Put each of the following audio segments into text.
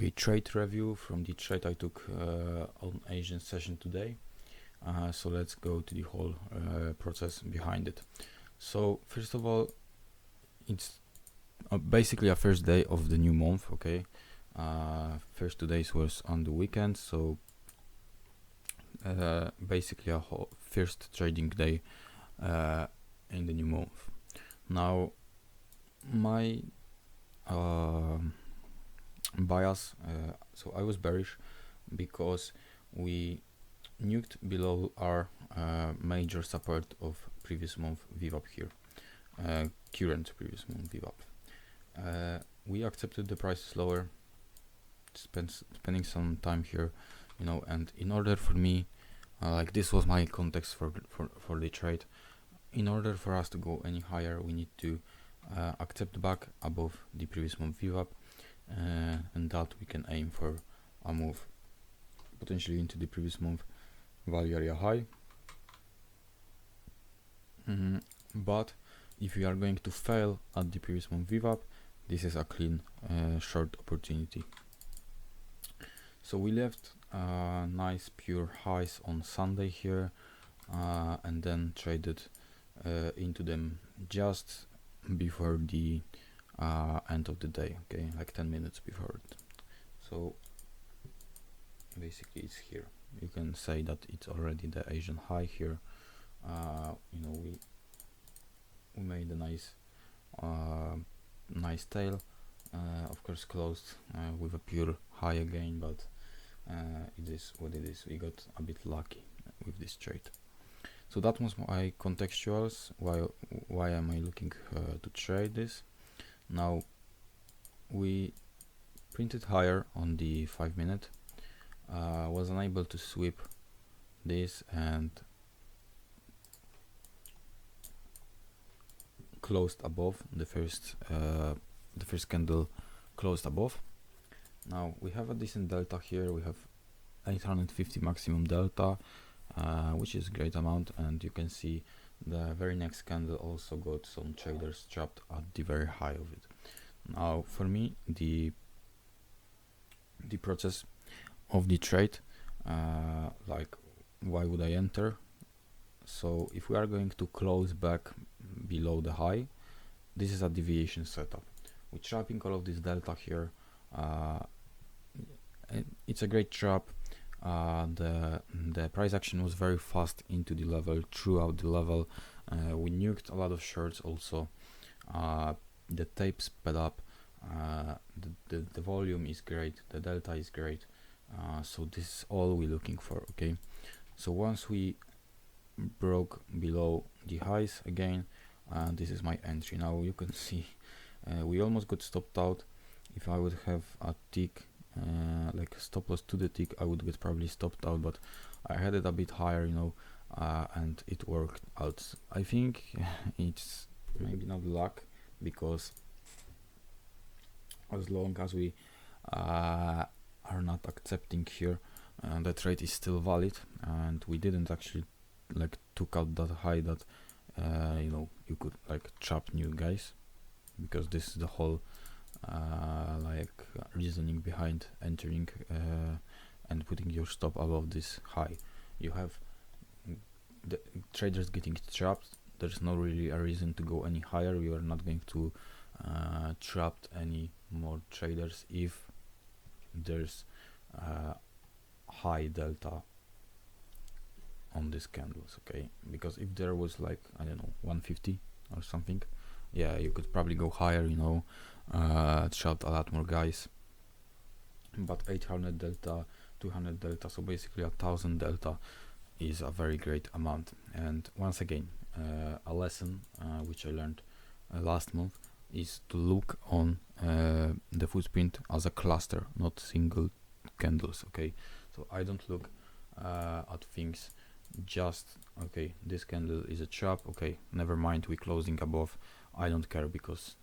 Okay, trade review from the trade I took on Asian session today. So let's go to the whole process behind it. So first of all, it's basically a first day of the new month. Okay, first 2 days was on the weekend, so basically a whole first trading day in the new month. Now my bias, so I was bearish because we nuked below our major support of previous month VWAP here, current previous month VWAP. We accepted the prices lower, spending some time here, you know, and in order for me, like this was my context for the trade. In order for us to go any higher, we need to accept back above the previous month VWAP, and that we can aim for a move potentially into the previous month value area high. But if we are going to fail at the previous month VWAP, this is a clean short opportunity. So we left nice pure highs on Sunday here, and then traded into them just before the end of the day, okay, like 10 minutes before it. So basically it's here. You can say that it's already the Asian high here. You know, we made a nice tail, of course closed with a pure high again, but it is what it is. We got a bit lucky with this trade. So that was my contextuals. Why am I looking to trade this? Now we printed higher on the 5 minute, was unable to sweep this and closed above the first candle closed above. Now we have a decent delta here. We have 850 maximum delta, which is a great amount, and you can see the very next candle also got some traders trapped at the very high of it. Now for me, the process of the trade, like why would I enter? So if we are going to close back below the high, this is a deviation setup. We're trapping all of this delta here. It's a great trap. The price action was very fast into the level, throughout the level. We nuked a lot of shorts also. The tape sped up. The volume is great. The delta is great. So this is all we're looking for. Okay. So once we broke below the highs again, this is my entry. Now you can see we almost got stopped out. If I would have a tick, like a stop loss to the tick, I would get probably stopped out, but I had it a bit higher, you know, and it worked out. I think it's maybe not luck, because as long as we are not accepting here, the trade is still valid, and we didn't actually like took out that high that you know, you could like trap new guys, because this is the whole reasoning behind entering and putting your stop above this high. You have the traders getting trapped. There's no really a reason to go any higher. We are not going to trap any more traders if there's high delta on these candles, okay? Because if there was like, I don't know, 150 or something, yeah, you could probably go higher, you know, trap a lot more guys. But 800 delta, 200 delta, so basically 1000 delta is a very great amount. And once again, a lesson which I learned last month is to look on the footprint as a cluster, not single candles, okay? So I don't look at things just, okay, this candle is a trap, okay, never mind, we closing above, I don't care because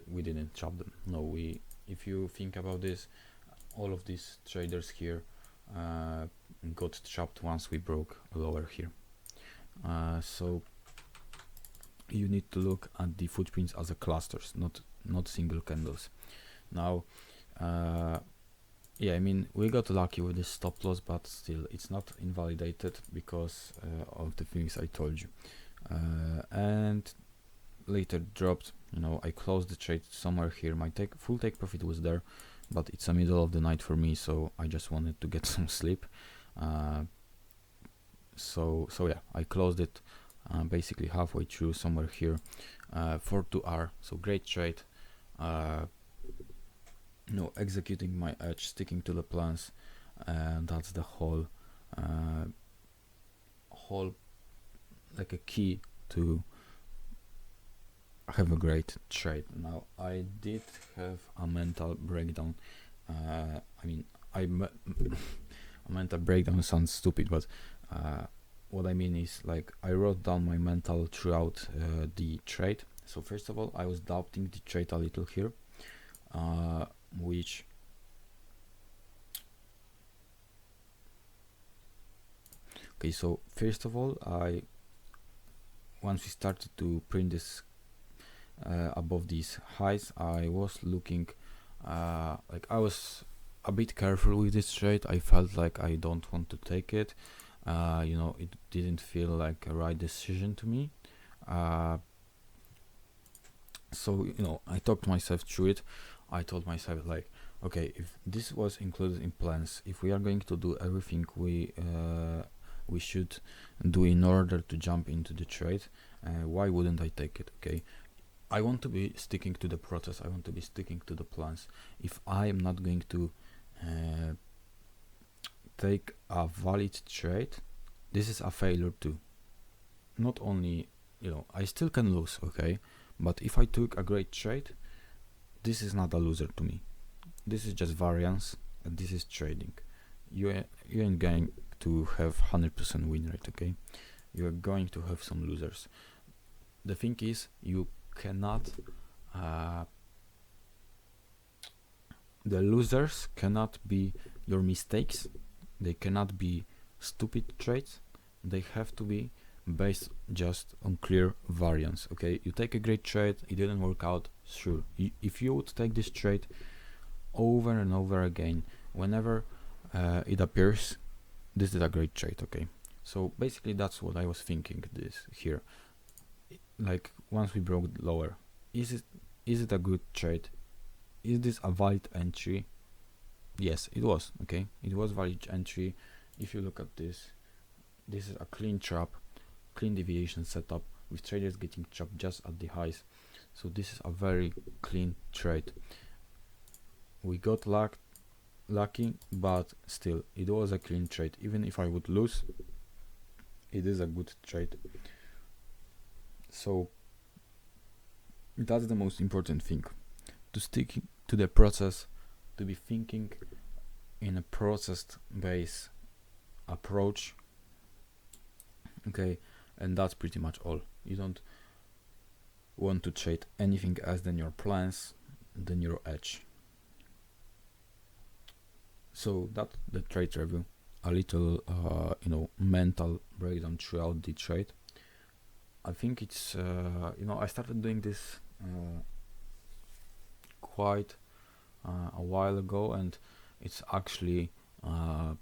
we didn't trap them. No, if you think about this, all of these traders here got trapped once we broke lower here. So you need to look at the footprints as a clusters, not single candles. Now yeah, I mean, we got lucky with this stop loss, but still, it's not invalidated because of the things I told you. And later dropped. You know, I closed the trade somewhere here. My full take profit was there, but it's a middle of the night for me, so I just wanted to get some sleep. So yeah, I closed it basically halfway through somewhere here for 2R. So great trade. You know, executing my edge, sticking to the plans, and that's the whole like a key to have a great trade. Now I did have a mental breakdown. I mean, a mental breakdown sounds stupid, but what I mean is, like, I wrote down my mental throughout the trade. So first of all, I was doubting the trade a little here, which okay. So first of all, once we started to print this above these highs, I was looking like I was a bit careful with this trade. I felt like I don't want to take it. You know, it didn't feel like a right decision to me. So, you know, I talked myself through it. I told myself, like, okay, if this was included in plans, if we are going to do everything we should do in order to jump into the trade, why wouldn't I take it? Okay, I want to be sticking to the process. I want to be sticking to the plans. If I am not going to take a valid trade, this is a failure too. Not only, you know, I still can lose, okay, but if I took a great trade, this is not a loser to me. This is just variance, and this is trading. You ain't going to have 100% win rate, okay? You are going to have some losers. The thing is, you cannot the losers cannot be your mistakes. They cannot be stupid trades. They have to be based just on clear variance. Okay, you take a great trade, it didn't work out, sure. If you would take this trade over and over again, whenever it appears, this is a great trade. Okay, so basically that's what I was thinking this here. Like, once we broke lower, is it a good trade? Is this a valid entry? Yes, it was. Okay, it was valid entry. If you look at this is a clean trap, clean deviation setup with traders getting trapped just at the highs. So this is a very clean trade. We got lucky, but still it was a clean trade. Even if I would lose, it is a good trade. So that's the most important thing, to stick to the process, to be thinking in a process based approach. Okay, and that's pretty much all. You don't want to trade anything else than your plans, than your edge. So that's the trade review, a little you know, mental breakdown throughout the trade. I think it's you know, I started doing this quite a while ago, and it's actually a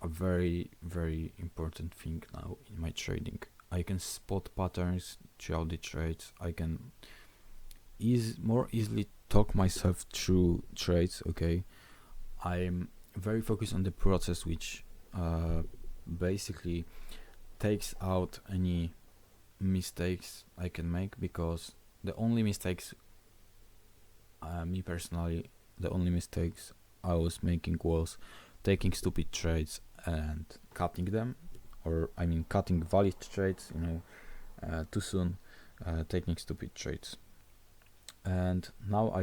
very, very important thing now in my trading. I can spot patterns throughout the trades. I can more easily talk myself through trades. Okay, I'm very focused on the process, which basically takes out any mistakes I can make, because the only mistakes, me personally, the only mistakes I was making was taking stupid trades and cutting them, or I mean cutting valid trades, you know, too soon, taking stupid trades. And now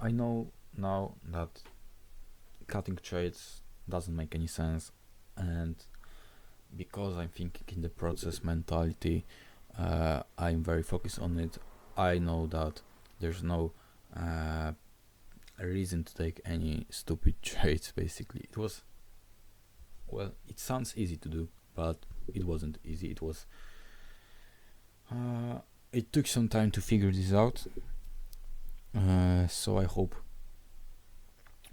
I know now that cutting trades doesn't make any sense, and because I'm thinking in the process mentality, I'm very focused on it. I know that there's no a reason to take any stupid trades. Basically, it was, well, it sounds easy to do, but it wasn't easy. It was it took some time to figure this out, so I hope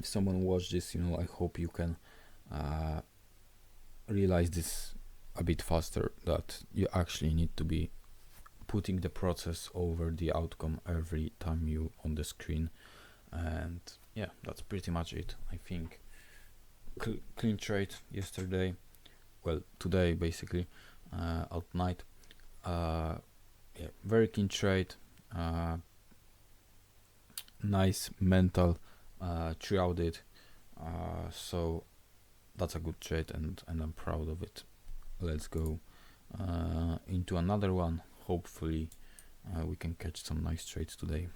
if someone watched this, I hope you can realize this a bit faster, that you actually need to be putting the process over the outcome every time you on the screen. And yeah, that's pretty much it. I think clean trade yesterday, well, today basically, at night. Yeah, very clean trade, nice mental throughout it, so that's a good trade, and I'm proud of it. Let's go into another one. Hopefully we can catch some nice trades today.